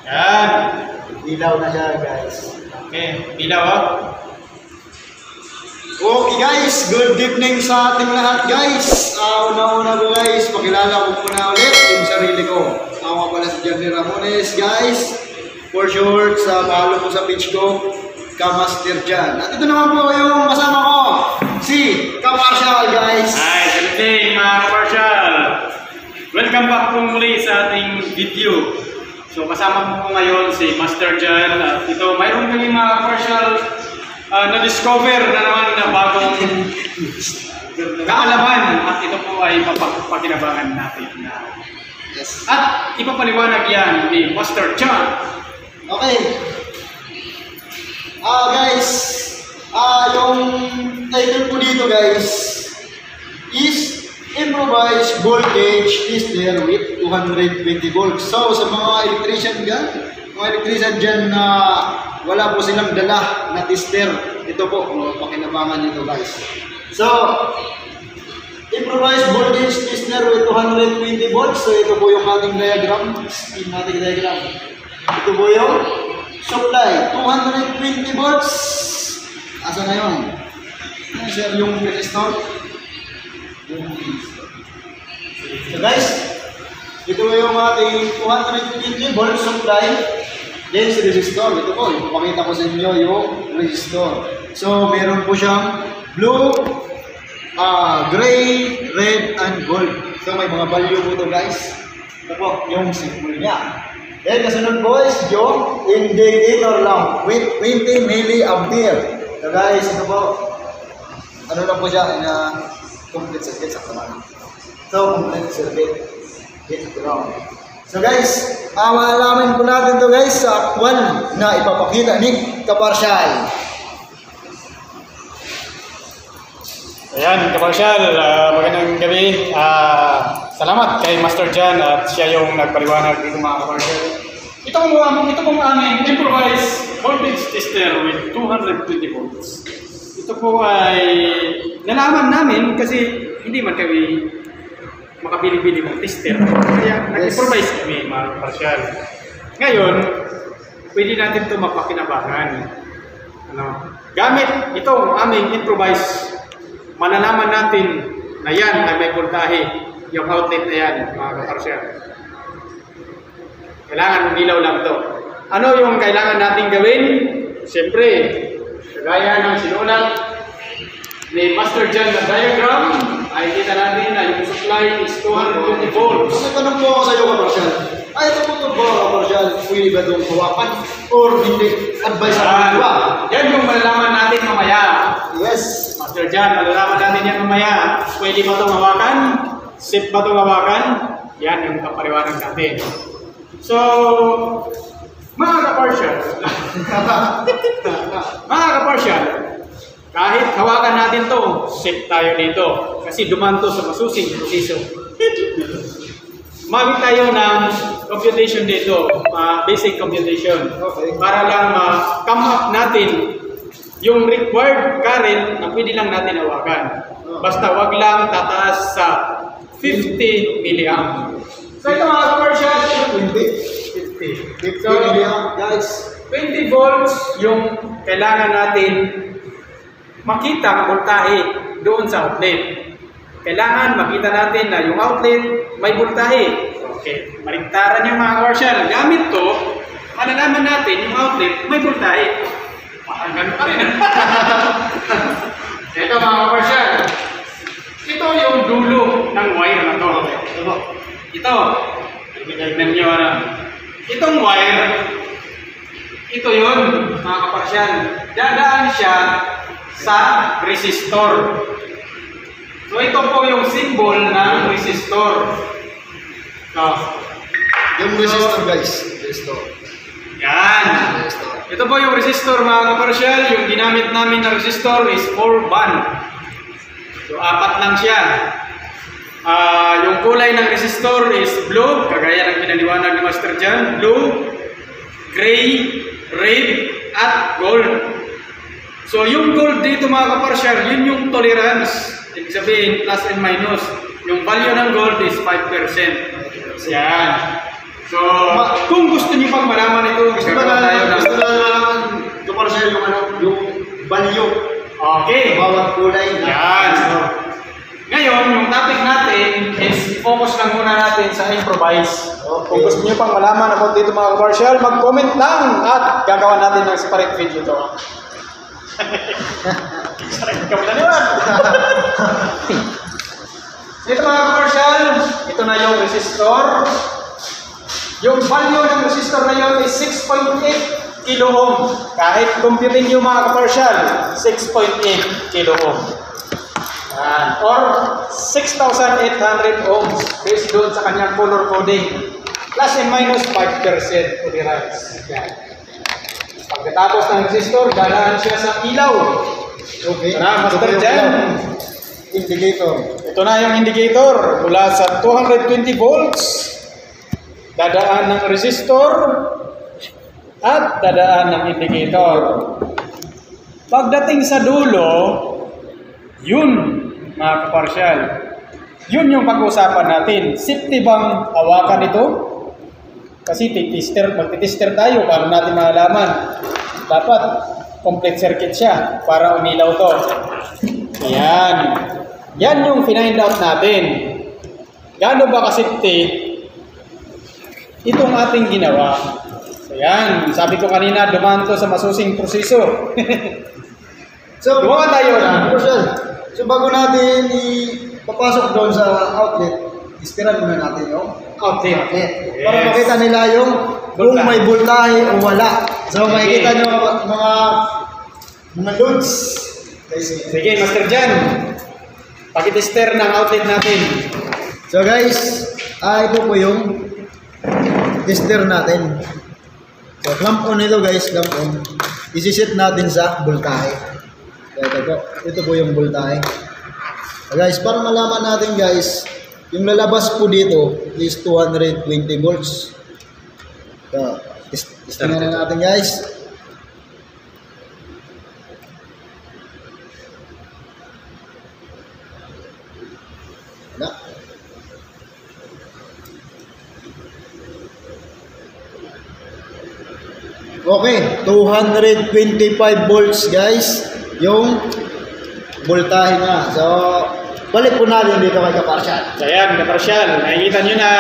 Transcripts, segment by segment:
Yan. Ilaw na siya, guys. Okay, ilaw oh. Okay guys, good evening sa ating lahat guys. Una-una ko guys, pakilala ko muna ulit yung sarili ko. Ako nga pala si Johnny Ramones guys. For short, sa follow ko sa page ko, Kamaster Jan. At ito naman po yung kasama ko, si Kamarshal guys. Hi, good evening mga Kamarshal. Welcome back po muli sa ating video. So kasama po ngayon si Master Jan. At ito, mayroon kami mga Kamarshal na-discover na naman na bagong kaalaman. At ito po ay papakinabangan natin. Yes. At ipapaliwanag yan ni Master Jan. Okay. Guys, yung title po dito guys is Improvised Voltage Tester with 220 volts. So sa mga electrician dyan na wala po silang dala na tester, ito po, pakinabangan nito guys. So, Improvised Voltage Tester with 220 volts. So ito po yung ating diagram, schematic diagram. Ito po yung supply, 220 volts. Asa na yun? Sir, yung resistor. So guys, ito yung ating 220 volts supply. Then si resistor, ito po, ipapakita ko sa inyo yung resistor. So meron po siyang blue, gray, red, and gold. So may mga value po ito guys. Ito po, yung symbol niya. Then kasunod po is yung indicator lamp with 20 milliampere. So guys, ito po, ano lang po siya, complete circuit sa kaman. So complete circuit, hit ground. So guys, maalaman po natin to guys sa actual na ipapakita ni Kamarshal. Ayan, Kamarshal, magandang gabi. Salamat kay Master Jan at siya yung nagpaliwanag dito mga Kamarshal. Ito pong aming improvised voltage tester with 220 volts. Ito po ay nalaman namin kasi hindi man kami makabili-bili ng tester. Kaya nag-improvise kami mga Kamarshal. Ngayon, pwede natin ito mapakinabangan. Gamit itong aming improvise, malalaman natin na yan ay may voltahe. Yung outlet na yan mga Kamarshal. Kailangan umilaw lang ito. Ano yung kailangan natin gawin? Siyempre, kagaya ng sinulat ni Master Jan na diagram, ay kita natin na yung supply is 220 volts. Kasi tanong po ako sa iyo, Kamarshal. Ito po ito ba, Kamarshal? Pwede ba itong hawakan? Or hindi? Advice natin ba? Yan yung malalaman natin mamaya. Yes. Master Jan, malalaman natin yan mamaya. Pwede ba itong hawakan? Safe ba itong hawakan? Yan yung kapariwanag natin. So, mga Kamarshal, kahit hawakan natin to, safe tayo dito. Kasi duman to sa masusing proseso. Mamit tayo ng computation dito, basic computation. Okay. Para lang ma-come up natin yung required current na pwede lang natin hawakan. Basta wag lang tataas sa 50 milliamp. So ito mga Kamarshal, 50. So, guys, 20 volts yung kailangan natin makita ang voltahe doon sa outlet. Kailangan makita natin na yung outlet may voltahe. Okay, maligtaran yung mga Kamarshal. Gamit to, malalaman natin yung outlet may voltahe. Ganun pa rin. Ito mga Kamarshal. Ito yung dulo ng wire na to. Ito. Tignan nyo na. Itong wire, ito yun mga Kamarshal. Dadaan siya sa resistor. So ito po yung symbol ng resistor. yung resistor guys. Resistor. Yan. Ito po yung resistor mga Kamarshal. Yung ginamit namin na resistor is 4 band. So 4 lang siya. Yung kulay ng resistor is blue, kagaya ng pinaliwanag ni Master Jan. Blue, gray, red, at gold. So yung gold dito mga Kamarshal, yun yung tolerance. Ibig sabihin plus and minus. Yung value ng gold is 5%. Yan. So, kung gusto niyo pang malaman ito, Gusto gagawa tayo ng... na naman kaparsyal yung ano, yung value. Okay. Bawat kulay na. Yan. Ngayon, yung topic natin is focus lang muna natin sa improvise. Okay. Kung gusto niyo pang malaman about dito mga commercial, mag-comment lang at gagawa natin ng separate video ito. Sarap ka muna naman. Ito mga commercial, ito na yung resistor. Yung value ng resistor na yun is 6.8 kilo ohm. Kahit computing nyo mga commercial, 6.8 kilo ohm. Or 6,800 ohms based doon sa kanyang color coding. Plus and minus 5% to the right. Yan. Pagkatapos ng resistor, dadaan siya sa ilaw. Okay. Ito na, master dyan. Indicator. Ito na yung indicator. Mula sa 220 volts, dadaan ng resistor at dadaan ng indicator. Pagdating sa dulo, yun mga kaparsyal, yun yung pag-uusapan natin. Safety bang hawakan ito? Kasi magtitester tayo, paano natin malalaman? Dapat complete circuit siya para umilaw to. Ayan. Yan yung find out natin. Gaano ba ka-safety itong ating ginawa? So yan, sabi ko kanina, dumaan to sa masusing proseso. So, Gumawa tayo na. Commercial. So, bago natin ipapasok doon sa outlet, istiran muna natin yung Outlet. outlet. Yes. Para makita nila yung kung Voltahe. may voltahe o wala. So, Okay. makikita nyo mga loads. Sige, Master Jan. Pakitester ng outlet natin. So guys, ito po yung tester natin. So clamp on ito guys, clamp on. Isi-set natin sa voltahe. So ito po yung voltahe. So guys, para malaman natin guys, yung lalabas po dito is 220 volts. So, testingan na natin guys. Wala. Okay, 225 volts guys, yung voltahe na. So, balik po natin dito kay Kaparsyal. So yan, kaparsyal. Nakikita nyo na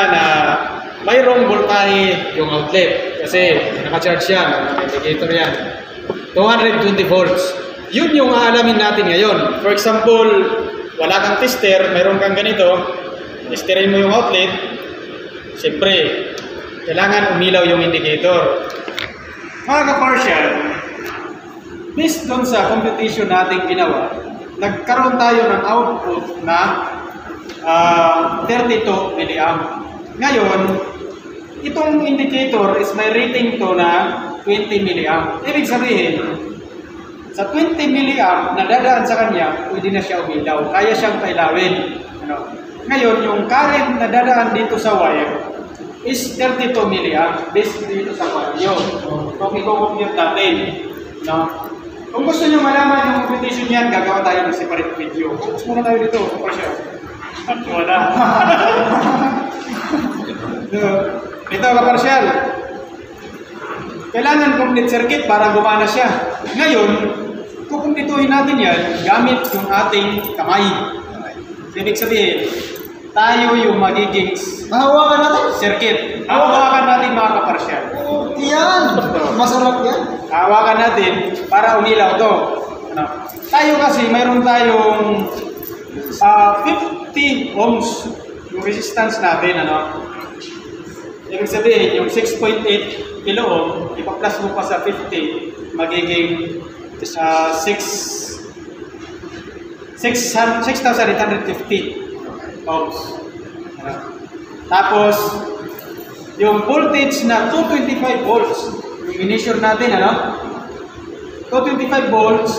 mayroong voltahe yung outlet. Kasi naka-charge yan, indicator yan. 220 volts. Yun yung aalamin natin ngayon. For example, wala kang tester, mayroon kang ganito, testerin mo yung outlet, siyempre, kailangan umilaw yung indicator. Mga ka-partial, based doon sa computation natin ginawa, nagkaroon tayo ng output na 32 milliamp. Ngayon, itong indicator is may rating to na 20 milliamp. Ibig sabihin, sa 20 milliamp na dadaan sa kanya, pwede na siya umilaw. Kaya siyang pailawin. Ngayon, yung current na dadaan dito sa wire is 32 milliamp based dito sa value. Kung i-compute natin. Kung gusto nyo malaman yung computation yan, gagawa tayo ng separate video. Focus muna tayo dito. Kaparsyal. Wala. Ito, kaparsyal. Kailangan complete circuit para gumana siya. Ngayon, kukumpletuhin natin yan gamit yung ating kamay. Ibig sabihin, tayo yung magiging Mahawakan natin. circuit. Hawakan natin mga kaparsyal. Yan, masarap yan. Hawakan natin para umilaw to. Tayo kasi mayroon tayong 50 ohms yung resistance natin. Ibig sabihin, yung 6.8 kilo ohm, ipa-plus mo pa sa 50, magiging 6,850 ohms. Tapos, yung voltage na 225 volts, yung in-measure natin, 225 volts,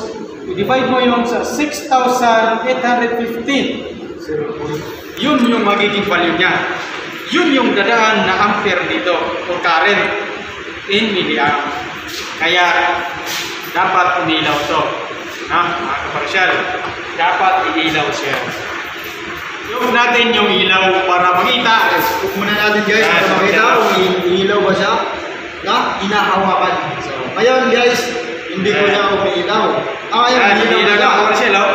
i-divide mo yun sa 6,850. So, yun yung magiging value niya. Yun yung dadaan na ampere dito, o current in milliamp. Kaya, dapat umilaw to. Mga kaparsyal, dapat iilaw siya. Yung natin yung ilaw para makita. Huwag muna natin guys, Yan, para makita yan. kung hinahawakan. So, ngayon guys, hindi ko na umiilaw. Yan, umiilaw na commercial, oh.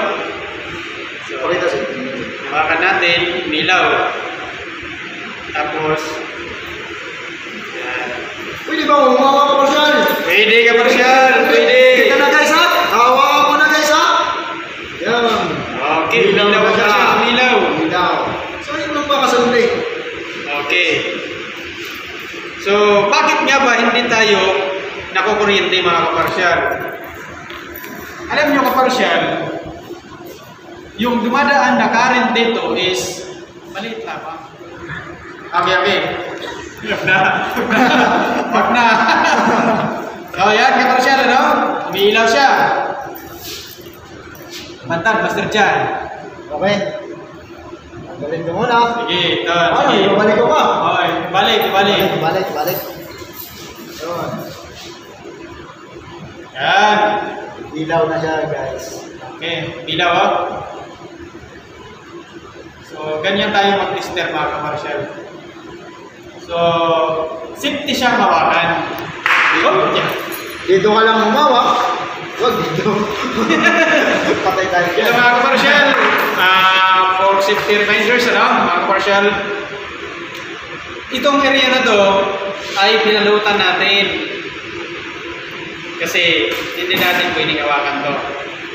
So, Pakita sa hawakan natin, umiilaw. Tapos, yan. Pwede ba umawa ka Marshall? Pwede ka, Marshall. Pwede. Kita na guys ha? Hawakan ko na guys ha? Yan. Okay, umiilaw ka, Marshall. Umiilaw. Umiilaw. So, yun lang ba kasunod? Okay. So, bakit nga ba hindi tayo nakukuryente mga kaparsyal? Alam nyo kaparsyal, yung dumadaan na current dito is maliit lang ba? Okay. Wag na. So, yan kaparsyal, ano? Umiilaw siya. Mantan, Master Jan. Okay. Balik ko muna. Sige, ito. Ano, Sige. ibabalik ko ba? Okay, balik. Balik. Yun. Yan. Ilaw na siya guys. Okay, ilaw oh. So, ganyan tayo mag-tester mga kamarsyal. So, safety siyang hawakan. Oh, yeah. Dito ka lang humawak. Huwag dito. Patay tayo. Ito mga kamarsyal, for safety reminders, ano, mga kamarsyal, itong area na to ay pinalutan natin. Kasi hindi natin pwedeng hawakan to.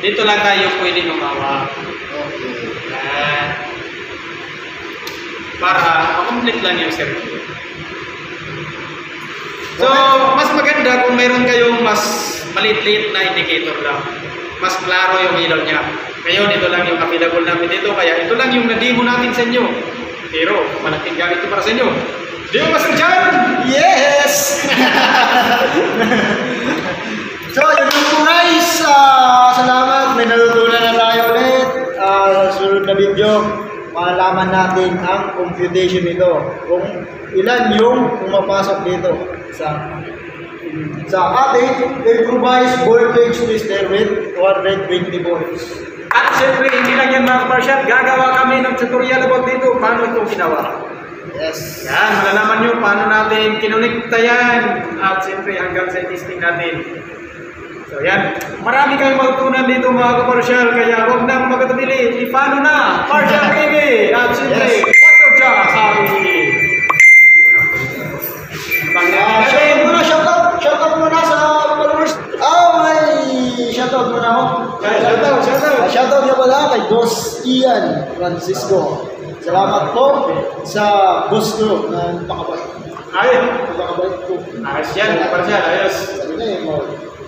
Dito lang tayo pwedeng humawak. Okay. Yan. Para makomplete lang yung circuit. So, mas maganda kung mayroon kayong mas maliit-liit na indicator lang. Mas klaro yung ilaw niya. Ngayon, ito lang yung available namin dito. Kaya ito lang yung na-demo natin sa inyo. Pero, malaking gamit ito para sa inyo. Di ba, Master Jan? Yes! So, yun lang po guys. Salamat. May natutunan na tayo ulit. Sa sunod na video, malaman natin ang computation nito. Kung ilan yung pumapasok dito sa ating improvised voltage tester with 220 volts. At siyempre, hindi lang yan mga kaparsyal. Gagawa kami ng tutorial about dito. Paano ito ginawa? Yes. Yan, malalaman nyo paano natin kinonekta yan. At siyempre, hanggang sa testing natin. So yan, marami kayong matutunan dito mga kaparsyal. Kaya huwag na magkatabili. Paano na? Partial TV. At siyempre, Master Jan, sabi ni Shoutout muna sa followers. Shoutout muna ako. Shoutout niya pala kay Boss Ian Francisco. Salamat po sa gusto ng pakabait. Ayos. Pakabait ko. Ayos yan, kaparsyal. Ayos. Sabi na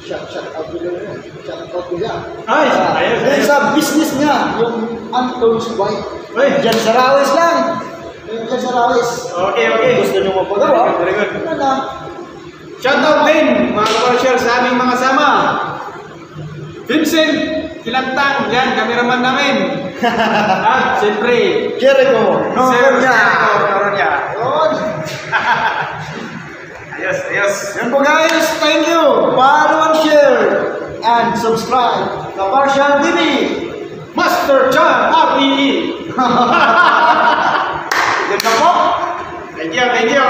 shout out ko lang. Shout out ko niya. Ayos. Dahil sa business niya, yung Anton's White. Uy. Diyan sa Rawis lang. Diyan sa Rawis. Okay. Gusto niyo mapagawa? Very good. Ano na? Shoutout din mga kaparsyal sa aming mga sama. Vincent Kilantang, yan, cameraman namin. At siyempre, Jericho. Noronha. Yun. Ayos. Yan po guys. Thank you. Follow and share. And subscribe. Kaparsyal TV. Master Jan, RPE. Yan na po. Thank you.